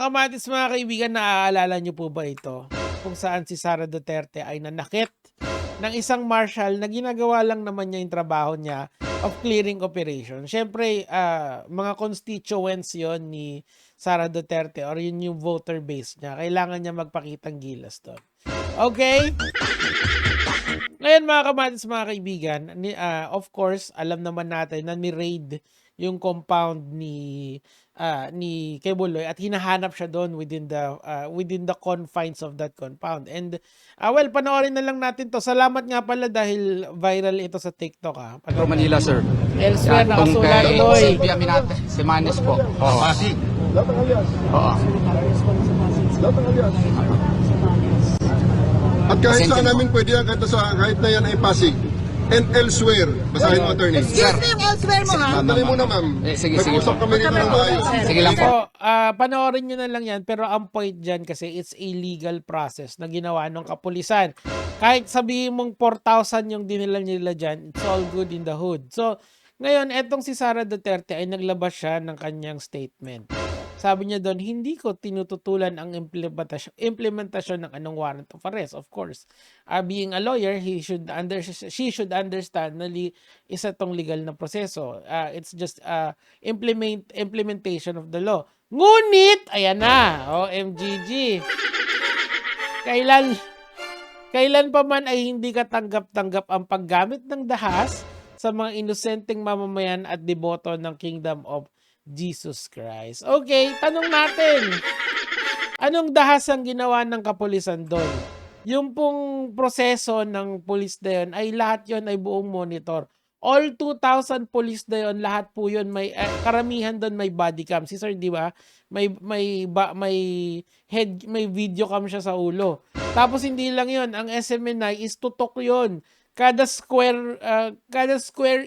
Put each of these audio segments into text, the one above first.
kamatis, mga kaibigan, naaalala niyo po ba ito? Kung saan si Sara Duterte ay nanakit ng isang marshal na ginagawa lang naman niya yung trabaho niya of clearing operation. Siyempre, mga constituents yon ni Sara Duterte or yun yung voter base niya. Kailangan niya magpakitang gilas doon. Okay? Ngayon, mga kamatis, mga kaibigan, of course, alam naman natin na ni-raid yung compound ni Quebuloy at hinahanap siya doon within the confines of that compound. And well, panoorin na lang natin to. Salamat nga pala dahil viral ito sa TikTok. Metro Manila, sir. Elsewhere nakasulat, kay boy. Sylvia Minate, si Manes po. Oo. Pasig. Oo. At kahit saan namin pwede yan, kahit na yan ay Pasig. And elsewhere. Basahin mo, attorney. Excuse me, yung elsewhere mo ha? Dali mo na, ma'am. Sige. Nag-usap kami dito ng maayos. Sige lang po. So, panoorin nyo na lang yan, pero ang point dyan kasi it's a legal process na ginawa ng kapulisan. Kahit sabihin mong 4,000 yung dinila nila dyan, it's all good in the hood. So, ngayon, etong si Sara Duterte ay naglabas siya ng kanyang statement. Sabi niya doon, hindi ko tinututulan ang implementasyon ng anong warrant of arrest. Of course, being a lawyer, she should understand na isa tong legal na proseso. It's just implementation of the law. Ngunit, ayan na, OMGG. Kailan pa man ay hindi katanggap-tanggap ang paggamit ng dahas sa mga inosenteng mamamayan at deboto ng Kingdom of Jesus Christ. Okay, tanong natin. Anong dahas ang ginawa ng kapulisan doon? Yung pong proseso ng police na yun, ay lahat yun ay buong monitor. All 2,000 police na yun, lahat po yun, may karamihan doon may body cam. Si sir, di ba? May video cam siya sa ulo. Tapos hindi lang yun, ang SMNI is tutok yun. Kada square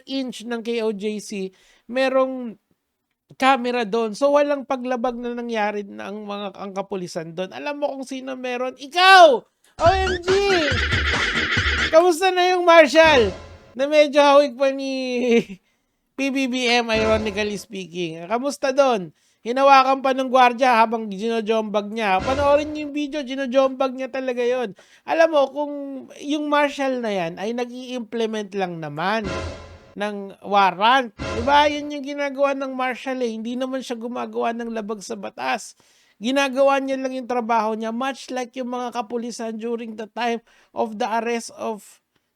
inch ng KOJC, merong camera doon. So, walang paglabag na nangyari ng ang kapulisan doon. Alam mo kung sino meron? Ikaw! OMG! Kamusta na yung marshal? Na medyo hawig pa ni PBBM, ironically speaking. Kamusta doon? Hinawakan pa ng gwardiya habang ginojombag niya. Panoorin niyo yung video, ginojombag niya talaga yon. Alam mo, kung yung marshal na yan ay nag-i-implement lang naman ng warrant. Diba? Yun yung ginagawa ng marshal eh. Hindi naman siya gumagawa ng labag sa batas. Ginagawa niya lang yung trabaho niya, much like yung mga kapulisan during the time of the arrest of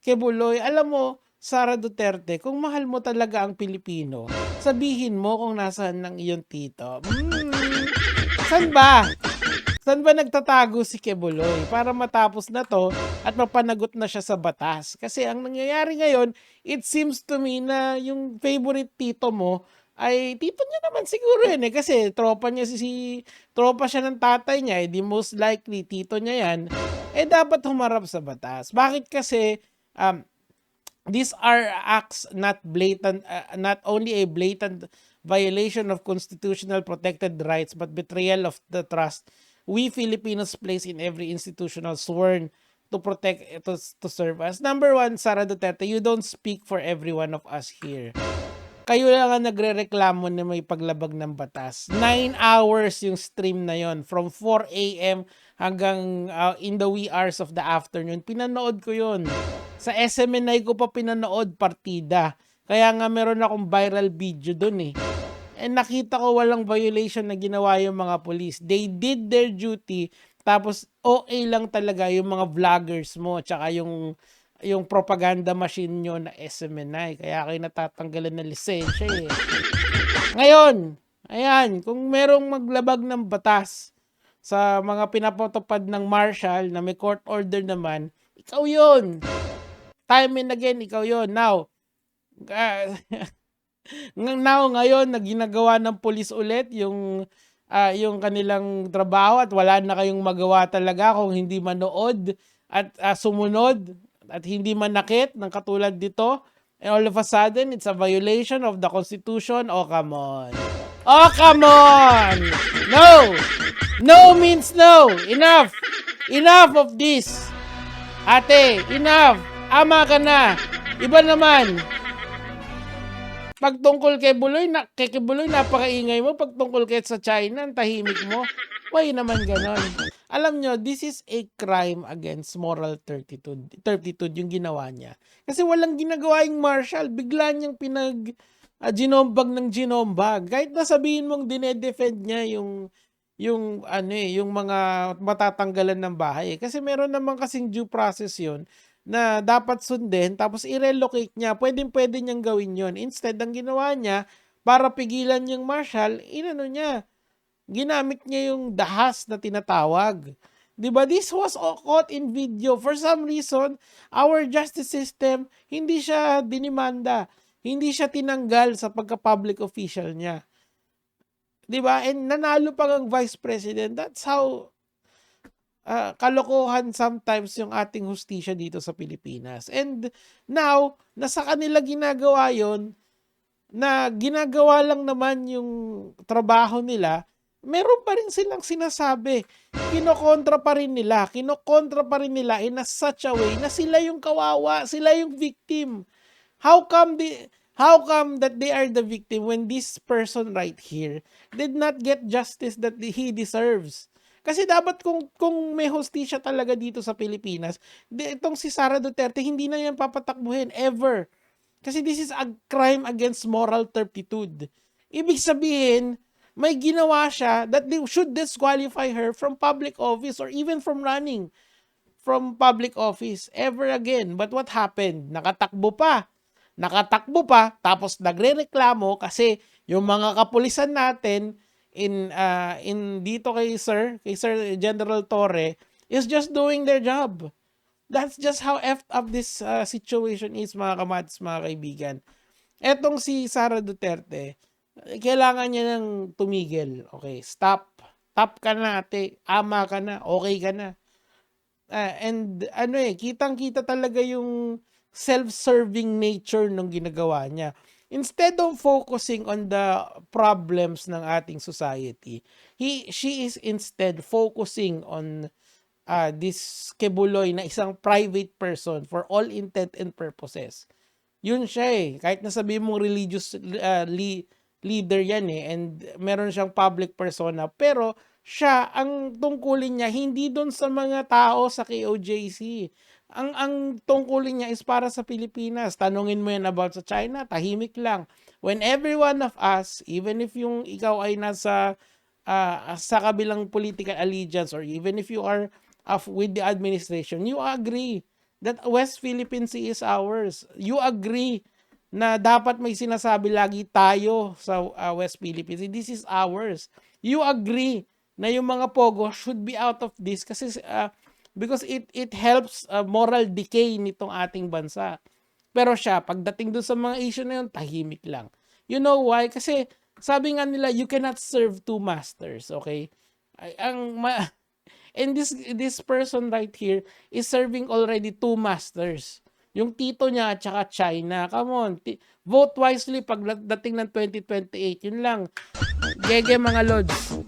Quebuloy. Alam mo, Sara Duterte, kung mahal mo talaga ang Pilipino, sabihin mo kung nasaan ng iyong tito. Saan ba? Saan ba nagtatago si Quebuloy para matapos na to at mapanagot na siya sa batas? Kasi ang nangyayari ngayon, it seems to me na yung favorite tito mo ay tito niya naman siguro yun eh. Kasi tropa siya ng tatay niya, di most likely tito niya yan, dapat humarap sa batas. Bakit kasi these are acts not only a blatant violation of constitutional protected rights but betrayal of the trust we Filipinos place in every institutional sworn to protect, to serve us. Number one, Sara Duterte, you don't speak for every one of us here. Kayo lang ang nagre-reklamo na may paglabag ng batas. 9 hours yung stream na yon, from 4 a.m. hanggang in the wee hours of the afternoon. Pinanood ko yon. Sa SMNI ko pa pinanood, partida. Kaya nga meron akong viral video dun eh. Nakita ko walang violation na ginawa yung mga police. They did their duty. Tapos OA lang talaga yung mga vloggers mo tsaka yung propaganda machine nyo na SMNI. Kaya kayo natatanggalan ng lisensya eh. Ngayon, ayan, kung merong maglabag ng batas sa mga pinapatupad ng marshal na may court order naman, ikaw yun. Time and again, ikaw yun. Now, ngayon na ginagawa ng pulis ulit yung kanilang trabaho at wala na kayong magawa talaga kung hindi manood at sumunod at hindi manakit ng katulad dito, and all of a sudden it's a violation of the Constitution. Oh, come on. Oh, come on. No means no. Enough of this. Ate, enough. Ama ka na. Iba naman. Pag tungkol kay Quebuloy, napakaingay mo. Pag tungkol kay sa China, ang tahimik mo. Why naman ganon? Alam nyo, this is a crime against moral turpitude yung ginawa niya. Kasi walang ginagawa yung Marshall, bigla niyang ginombag ng ginombag. Kahit na sabihin mong dinedefend niya yung mga matatanggalan ng bahay. Kasi meron naman kasing due process yun na dapat sundin, tapos i-relocate niya, pwede niyang gawin yun. Instead, ang ginawa niya, para pigilan yung Marshall, ginamit niya yung dahas na tinatawag. 'Di ba? This was caught in video. For some reason, our justice system, hindi siya dinimanda. Hindi siya tinanggal sa pagka-public official niya. 'Di ba? And nanalo pa ang vice president. That's how kalokohan sometimes yung ating hustisya dito sa Pilipinas. And now, nasa kanila ginagawa yon, na ginagawa lang naman yung trabaho nila, meron pa rin silang sinasabi. Kinokontra pa rin nila in a such a way na sila yung kawawa, sila yung victim. How come that they are the victim when this person right here did not get justice that he deserves? Kasi dapat kung may hustisya talaga dito sa Pilipinas, itong si Sara Duterte, hindi na yan papatakbuhin ever. Kasi this is a crime against moral turpitude. Ibig sabihin, may ginawa siya that they should disqualify her from public office or even from running from public office ever again. But what happened? Nakatakbo pa, tapos nagrereklamo kasi yung mga kapulisan natin in dito kay Sir General Torre is just doing their job. That's just how effed up this situation is, mga kamatis, mga kaibigan. Etong si Sara Duterte, kailangan niya ng tumigil. Okay, stop. Stop ka na, ate. Ama ka na. Okay ka na. And kitang-kita talaga yung self-serving nature ng ginagawa niya. Instead of focusing on the problems ng ating society, she is instead focusing on this Quebuloy na isang private person for all intent and purposes. Yun siya Kahit nasabihin mong religious leader yan and meron siyang public persona, pero siya, ang tungkulin niya hindi doon sa mga tao sa KOJC. Ang tungkulin niya is para sa Pilipinas. Tanungin mo yan about sa China, tahimik lang. When every one of us, even if yung ikaw ay nasa sa kabilang political allegiance or even if you are with the administration, you agree that West Philippine Sea is ours. You agree na dapat may sinasabi lagi tayo sa West Philippine Sea. This is ours. You agree na yung mga pogo should be out of this kasi because it helps moral decay nitong ating bansa. Pero siya, pagdating doon sa mga issue na yun, tahimik lang. You know why? Kasi sabi nga nila, you cannot serve two masters, okay? And this person right here is serving already two masters. Yung tito niya at saka China. Come on, vote wisely pagdating ng 2028. Yun lang. Gege mga lods.